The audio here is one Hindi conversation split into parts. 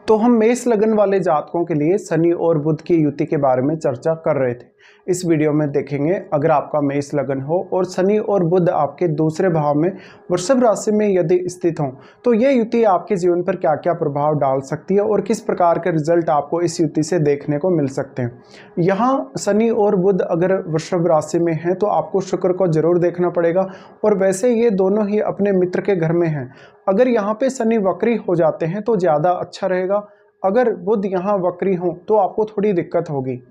तो हम मेष लगन वाले जातकों के लिए शनि और बुध की युति के बारे में चर्चा कर रहे थे। इस वीडियो में देखेंगे अगर आपका मेष लगन हो और शनि और बुध आपके दूसरे भाव में वृषभ राशि में यदि स्थित हों तो ये युति आपके जीवन पर क्या क्या प्रभाव डाल सकती है और किस प्रकार के रिजल्ट आपको इस युति से देखने को मिल सकते हैं। यहाँ शनि और बुध अगर वृषभ राशि में हैं तो आपको शुक्र को जरूर देखना पड़ेगा और वैसे ये दोनों ही अपने मित्र के घर में हैं। अगर यहाँ पे शनि वक्री हो जाते हैं तो ज़्यादा अच्छा रहेगा, अगर बुध यहाँ वक्री हो तो आपको थोड़ी दिक्कत होगी।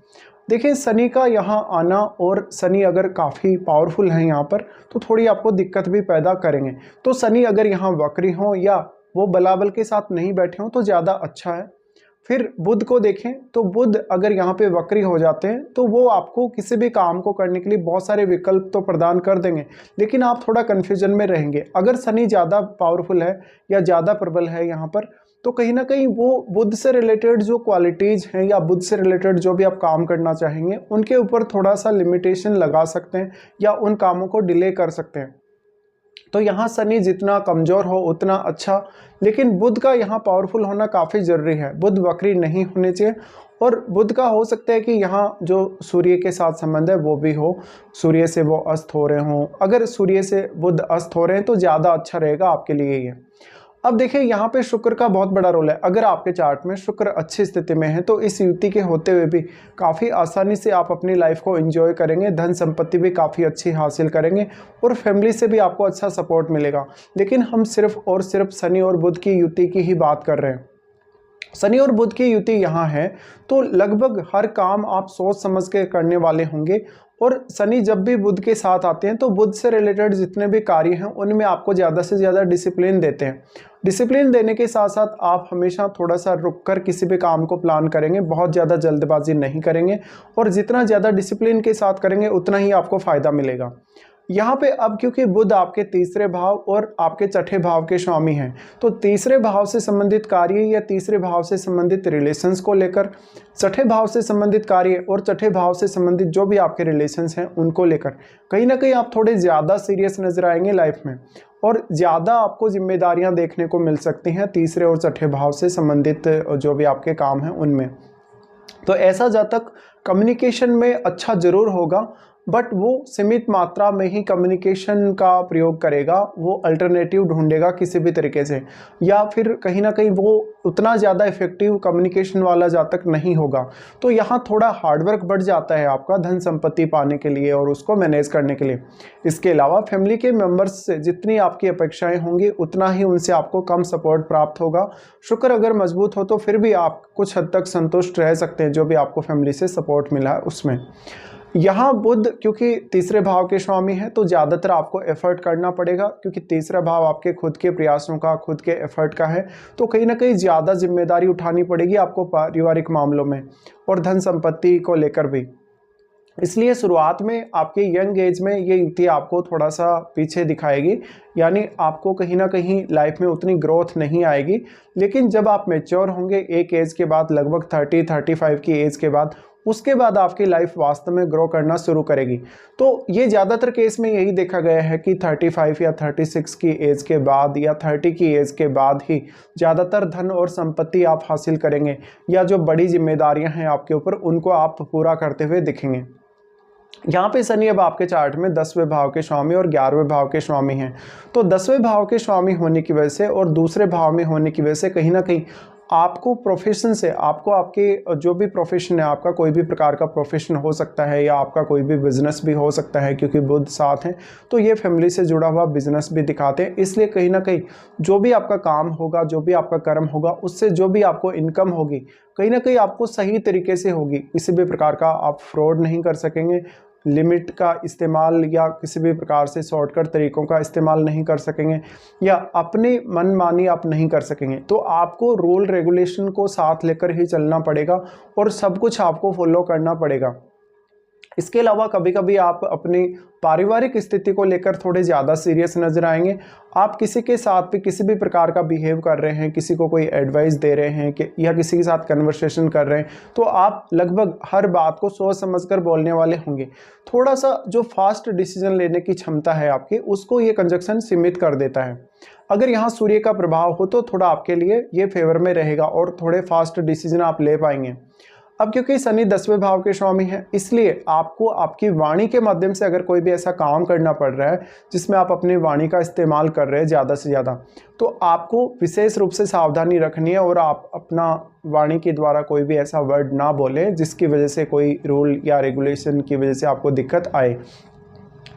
देखिए शनि का यहाँ आना और शनि अगर काफ़ी पावरफुल है यहाँ पर तो थोड़ी आपको दिक्कत भी पैदा करेंगे। तो शनि अगर यहाँ वक्री हो या वो बलाबल के साथ नहीं बैठे हों तो ज़्यादा अच्छा है। फिर बुध को देखें तो बुध अगर यहाँ पे वक्री हो जाते हैं तो वो आपको किसी भी काम को करने के लिए बहुत सारे विकल्प तो प्रदान कर देंगे, लेकिन आप थोड़ा कन्फ्यूजन में रहेंगे। अगर शनि ज़्यादा पावरफुल है या ज़्यादा प्रबल है यहाँ पर तो कहीं ना कहीं वो बुध से रिलेटेड जो क्वालिटीज़ हैं या बुध से रिलेटेड जो भी आप काम करना चाहेंगे उनके ऊपर थोड़ा सा लिमिटेशन लगा सकते हैं या उन कामों को डिले कर सकते हैं। तो यहाँ शनि जितना कमज़ोर हो उतना अच्छा, लेकिन बुध का यहाँ पावरफुल होना काफ़ी ज़रूरी है। बुध वक्री नहीं होने चाहिए और बुध का हो सकता है कि यहाँ जो सूर्य के साथ संबंध है वो भी हो, सूर्य से वो अस्त हो रहे हों। अगर सूर्य से बुध अस्त हो रहे हैं तो ज़्यादा अच्छा रहेगा आपके लिए ये। अब देखिए यहाँ पे शुक्र का बहुत बड़ा रोल है। अगर आपके चार्ट में शुक्र अच्छी स्थिति में है तो इस युति के होते हुए भी काफ़ी आसानी से आप अपनी लाइफ को एंजॉय करेंगे, धन संपत्ति भी काफ़ी अच्छी हासिल करेंगे और फैमिली से भी आपको अच्छा सपोर्ट मिलेगा। लेकिन हम सिर्फ और सिर्फ शनि और बुध की युति की ही बात कर रहे हैं। शनि और बुध की युति यहाँ है तो लगभग हर काम आप सोच समझ के करने वाले होंगे और शनि जब भी बुध के साथ आते हैं तो बुध से रिलेटेड जितने भी कार्य हैं उनमें आपको ज़्यादा से ज़्यादा डिसिप्लिन देते हैं। डिसिप्लिन देने के साथ साथ आप हमेशा थोड़ा सा रुक कर किसी भी काम को प्लान करेंगे, बहुत ज़्यादा जल्दबाजी नहीं करेंगे और जितना ज़्यादा डिसिप्लिन के साथ करेंगे उतना ही आपको फ़ायदा मिलेगा। यहाँ पे अब क्योंकि बुध आपके तीसरे भाव और आपके छठे भाव के स्वामी हैं तो तीसरे भाव से संबंधित कार्य या तीसरे भाव से संबंधित रिलेशंस को लेकर, छठे भाव से संबंधित कार्य और छठे भाव से संबंधित जो भी आपके रिलेशंस हैं उनको लेकर कहीं ना कहीं आप थोड़े ज़्यादा सीरियस नजर आएंगे लाइफ में और ज़्यादा आपको जिम्मेदारियां देखने को मिल सकती हैं तीसरे और छठे भाव से संबंधित जो भी आपके काम हैं उनमें। तो ऐसा जातक कम्युनिकेशन में अच्छा जरूर होगा बट वो सीमित मात्रा में ही कम्युनिकेशन का प्रयोग करेगा, वो अल्टरनेटिव ढूंढेगा किसी भी तरीके से, या फिर कहीं ना कहीं वो उतना ज़्यादा इफेक्टिव कम्युनिकेशन वाला जातक नहीं होगा। तो यहाँ थोड़ा हार्डवर्क बढ़ जाता है आपका धन संपत्ति पाने के लिए और उसको मैनेज करने के लिए। इसके अलावा फैमिली के मेंबर्स से जितनी आपकी अपेक्षाएं होंगी उतना ही उनसे आपको कम सपोर्ट प्राप्त होगा। शुक्र अगर मजबूत हो तो फिर भी आप कुछ हद तक संतुष्ट रह सकते हैं जो भी आपको फैमिली से सपोर्ट मिला है उसमें। यहाँ बुध क्योंकि तीसरे भाव के स्वामी है तो ज़्यादातर आपको एफर्ट करना पड़ेगा, क्योंकि तीसरा भाव आपके खुद के प्रयासों का, खुद के एफर्ट का है तो कहीं ना कहीं ज़्यादा जिम्मेदारी उठानी पड़ेगी आपको पारिवारिक मामलों में और धन संपत्ति को लेकर भी। इसलिए शुरुआत में आपके यंग एज में ये युति आपको थोड़ा सा पीछे दिखाएगी, यानी आपको कहीं ना कहीं लाइफ में उतनी ग्रोथ नहीं आएगी। लेकिन जब आप मैच्योर होंगे एक एज के बाद, लगभग 30-35 की एज के बाद, उसके बाद आपकी लाइफ वास्तव में ग्रो करना शुरू करेगी। तो ये ज़्यादातर केस में यही देखा गया है कि 35 या 36 की एज के बाद या 30 की एज के बाद ही ज़्यादातर धन और संपत्ति आप हासिल करेंगे या जो बड़ी जिम्मेदारियां हैं आपके ऊपर उनको आप पूरा करते हुए दिखेंगे। यहाँ पे शनि अब आपके चार्ट में 10वें भाव के स्वामी और 11वें भाव के स्वामी हैं। तो 10वें भाव के स्वामी होने की वजह से और दूसरे भाव में होने की वजह से कहीं ना कहीं आपको प्रोफेशन से, आपको आपके जो भी प्रोफेशन है, आपका कोई भी प्रकार का प्रोफेशन हो सकता है या आपका कोई भी बिजनेस भी हो सकता है, क्योंकि बुध साथ हैं तो ये फैमिली से जुड़ा हुआ बिजनेस भी दिखाते हैं। इसलिए कहीं ना कहीं जो भी आपका काम होगा, जो भी आपका कर्म होगा, उससे जो भी आपको इनकम होगी कहीं ना कहीं आपको सही तरीके से होगी। किसी भी प्रकार का आप फ्रॉड नहीं कर सकेंगे, लिमिट का इस्तेमाल या किसी भी प्रकार से शॉर्टकट तरीकों का इस्तेमाल नहीं कर सकेंगे या अपनी मनमानी आप नहीं कर सकेंगे। तो आपको रूल रेगुलेशन को साथ लेकर ही चलना पड़ेगा और सब कुछ आपको फॉलो करना पड़ेगा। इसके अलावा कभी कभी आप अपनी पारिवारिक स्थिति को लेकर थोड़े ज़्यादा सीरियस नजर आएंगे। आप किसी के साथ भी किसी भी प्रकार का बिहेव कर रहे हैं, किसी को कोई एडवाइस दे रहे हैं कि या किसी के साथ कन्वर्सेशन कर रहे हैं तो आप लगभग हर बात को सोच समझकर बोलने वाले होंगे। थोड़ा सा जो फास्ट डिसीजन लेने की क्षमता है आपकी उसको ये कंजक्शन सीमित कर देता है। अगर यहाँ सूर्य का प्रभाव हो तो थोड़ा आपके लिए ये फेवर में रहेगा और थोड़े फास्ट डिसीजन आप ले पाएंगे। अब क्योंकि शनि 10वें भाव के स्वामी हैं, इसलिए आपको आपकी वाणी के माध्यम से अगर कोई भी ऐसा काम करना पड़ रहा है जिसमें आप अपनी वाणी का इस्तेमाल कर रहे हैं ज़्यादा से ज़्यादा, तो आपको विशेष रूप से सावधानी रखनी है और आप अपना वाणी के द्वारा कोई भी ऐसा वर्ड ना बोलें जिसकी वजह से कोई रूल या रेगुलेशन की वजह से आपको दिक्कत आए,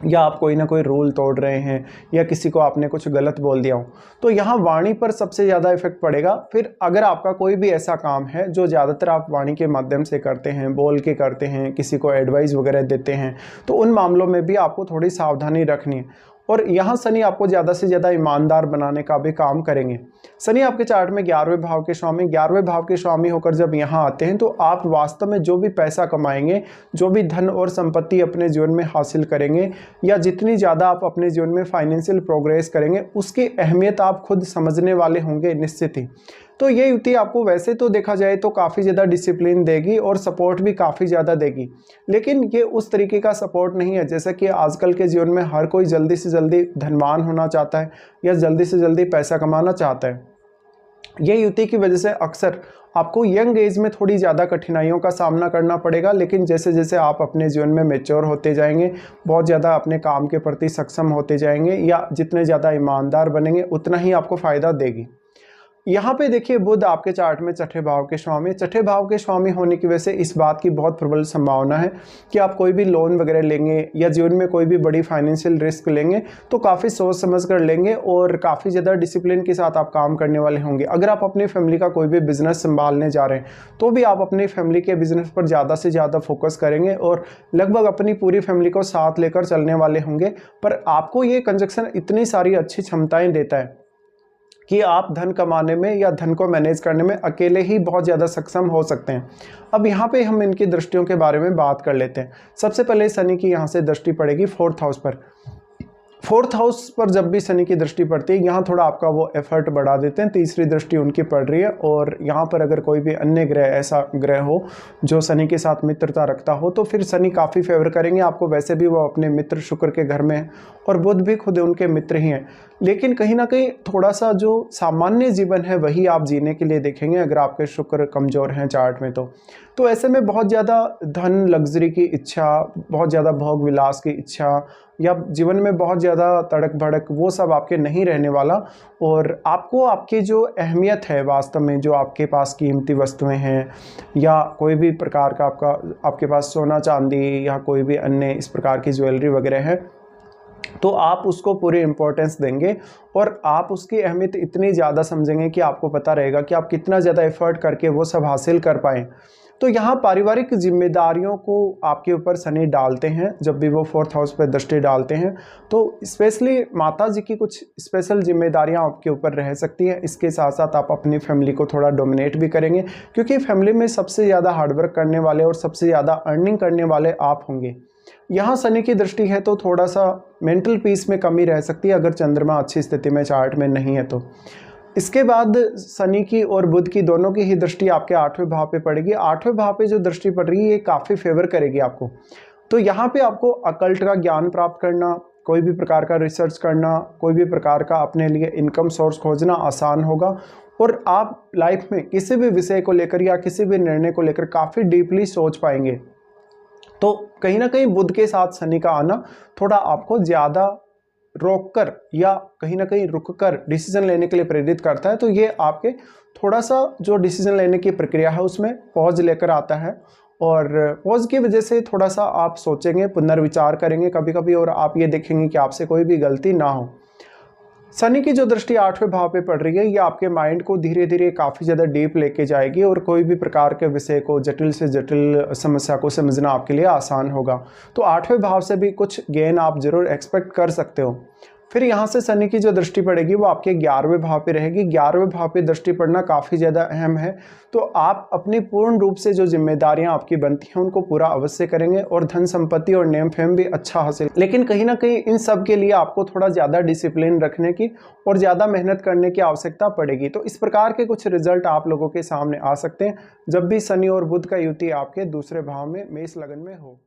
या आप कोई ना कोई रूल तोड़ रहे हैं या किसी को आपने कुछ गलत बोल दिया हो, तो यहाँ वाणी पर सबसे ज़्यादा इफेक्ट पड़ेगा। फिर अगर आपका कोई भी ऐसा काम है जो ज़्यादातर आप वाणी के माध्यम से करते हैं, बोल के करते हैं, किसी को एडवाइस वगैरह देते हैं, तो उन मामलों में भी आपको थोड़ी सावधानी रखनी है। और यहाँ शनि आपको ज़्यादा से ज़्यादा ईमानदार बनाने का भी काम करेंगे। शनि आपके चार्ट में 11वें भाव के स्वामी, 11वें भाव के स्वामी होकर जब यहाँ आते हैं तो आप वास्तव में जो भी पैसा कमाएंगे, जो भी धन और संपत्ति अपने जीवन में हासिल करेंगे, या जितनी ज़्यादा आप अपने जीवन में फाइनेंशियल प्रोग्रेस करेंगे, उसकी अहमियत आप खुद समझने वाले होंगे निश्चित ही। तो ये युति आपको वैसे तो देखा जाए तो काफ़ी ज़्यादा डिसिप्लिन देगी और सपोर्ट भी काफ़ी ज़्यादा देगी, लेकिन ये उस तरीके का सपोर्ट नहीं है जैसा कि आजकल के जीवन में हर कोई जल्दी से जल्दी धनवान होना चाहता है या जल्दी से जल्दी पैसा कमाना चाहता है। ये युति की वजह से अक्सर आपको यंग एज में थोड़ी ज़्यादा कठिनाइयों का सामना करना पड़ेगा, लेकिन जैसे जैसे आप अपने जीवन में मैच्योर होते जाएंगे, बहुत ज़्यादा अपने काम के प्रति सक्षम होते जाएंगे, या जितने ज़्यादा ईमानदार बनेंगे उतना ही आपको फ़ायदा देगी। यहाँ पे देखिए बुध आपके चार्ट में छठे भाव के स्वामी, छठे भाव के स्वामी होने की वजह से इस बात की बहुत प्रबल संभावना है कि आप कोई भी लोन वगैरह लेंगे या जीवन में कोई भी बड़ी फाइनेंशियल रिस्क लेंगे तो काफ़ी सोच समझ कर लेंगे और काफ़ी ज़्यादा डिसिप्लिन के साथ आप काम करने वाले होंगे। अगर आप अपनी फैमिली का कोई भी बिजनेस संभालने जा रहे हैं तो भी आप अपनी फैमिली के बिजनेस पर ज़्यादा से ज़्यादा फोकस करेंगे और लगभग अपनी पूरी फैमिली को साथ लेकर चलने वाले होंगे। पर आपको ये कंजक्शन इतनी सारी अच्छी क्षमताएँ देता है कि आप धन कमाने में या धन को मैनेज करने में अकेले ही बहुत ज़्यादा सक्षम हो सकते हैं। अब यहाँ पे हम इनकी दृष्टियों के बारे में बात कर लेते हैं। सबसे पहले शनि की यहाँ से दृष्टि पड़ेगी 4th हाउस पर। 4th हाउस पर जब भी शनि की दृष्टि पड़ती है यहाँ थोड़ा आपका वो एफर्ट बढ़ा देते हैं। तीसरी दृष्टि उनकी पड़ रही है और यहाँ पर अगर कोई भी अन्य ग्रह ऐसा ग्रह हो जो शनि के साथ मित्रता रखता हो तो फिर शनि काफ़ी फेवर करेंगे आपको। वैसे भी वो अपने मित्र शुक्र के घर में है और बुध भी खुद उनके मित्र ही हैं, लेकिन कहीं ना कहीं थोड़ा सा जो सामान्य जीवन है वही आप जीने के लिए देखेंगे अगर आपके शुक्र कमज़ोर हैं चार्ट में। तो ऐसे में बहुत ज़्यादा धन लग्जरी की इच्छा, बहुत ज़्यादा भोग विलास की इच्छा, या जीवन में बहुत ज़्यादा तड़क भड़क, वो सब आपके नहीं रहने वाला। और आपको आपकी जो अहमियत है वास्तव में, जो आपके पास कीमती वस्तुएं हैं या कोई भी प्रकार का आपके पास सोना चांदी या कोई भी अन्य इस प्रकार की ज्वेलरी वगैरह है, तो आप उसको पूरी इम्पोर्टेंस देंगे और आप उसकी अहमियत इतनी ज़्यादा समझेंगे कि आपको पता रहेगा कि आप कितना ज़्यादा एफर्ट करके वो सब हासिल कर पाएँ। तो यहाँ पारिवारिक जिम्मेदारियों को आपके ऊपर शनि डालते हैं जब भी वो 4th हाउस पर दृष्टि डालते हैं, तो स्पेशली माता जी की कुछ स्पेशल जिम्मेदारियाँ आपके ऊपर रह सकती हैं। इसके साथ साथ आप अपनी फैमिली को थोड़ा डोमिनेट भी करेंगे क्योंकि फैमिली में सबसे ज़्यादा हार्डवर्क करने वाले और सबसे ज़्यादा अर्निंग करने वाले आप होंगे। यहाँ शनि की दृष्टि है तो थोड़ा सा मेंटल पीस में कमी रह सकती है अगर चंद्रमा अच्छी स्थिति में चार्ट में नहीं है तो। इसके बाद शनि की और बुध की दोनों की ही दृष्टि आपके 8वें भाव पे पड़ेगी। 8वें भाव पे जो दृष्टि पड़ रही है ये काफ़ी फेवर करेगी आपको। तो यहाँ पे आपको अकल्ट का ज्ञान प्राप्त करना, कोई भी प्रकार का रिसर्च करना, कोई भी प्रकार का अपने लिए इनकम सोर्स खोजना आसान होगा और आप लाइफ में किसी भी विषय को लेकर या किसी भी निर्णय को लेकर काफ़ी डीपली सोच पाएंगे। तो कहीं ना कहीं बुध के साथ शनि का आना थोड़ा आपको ज़्यादा रोककर या कहीं ना कहीं रुककर डिसीजन लेने के लिए प्रेरित करता है। तो ये आपके थोड़ा सा जो डिसीजन लेने की प्रक्रिया है उसमें पॉज लेकर आता है और पॉज की वजह से थोड़ा सा आप सोचेंगे, पुनर्विचार करेंगे कभी कभी और आप ये देखेंगे कि आपसे कोई भी गलती ना हो। शनि की जो दृष्टि 8वें भाव पे पड़ रही है ये आपके माइंड को धीरे धीरे काफ़ी ज़्यादा डीप लेके जाएगी और कोई भी प्रकार के विषय को, जटिल से जटिल समस्या को समझना आपके लिए आसान होगा। तो 8वें भाव से भी कुछ गेन आप जरूर एक्सपेक्ट कर सकते हो। फिर यहाँ से शनि की जो दृष्टि पड़ेगी वो आपके 11वें भाव पे रहेगी। 11वें भाव पे दृष्टि पड़ना काफ़ी ज़्यादा अहम है। तो आप अपनी पूर्ण रूप से जो जिम्मेदारियां आपकी बनती हैं उनको पूरा अवश्य करेंगे और धन संपत्ति और नेम फेम भी अच्छा हासिल। लेकिन कहीं ना कहीं इन सब के लिए आपको थोड़ा ज़्यादा डिसिप्लिन रखने की और ज़्यादा मेहनत करने की आवश्यकता पड़ेगी। तो इस प्रकार के कुछ रिजल्ट आप लोगों के सामने आ सकते हैं जब भी शनि और बुध का युति आपके दूसरे भाव में मेष लगन में हो।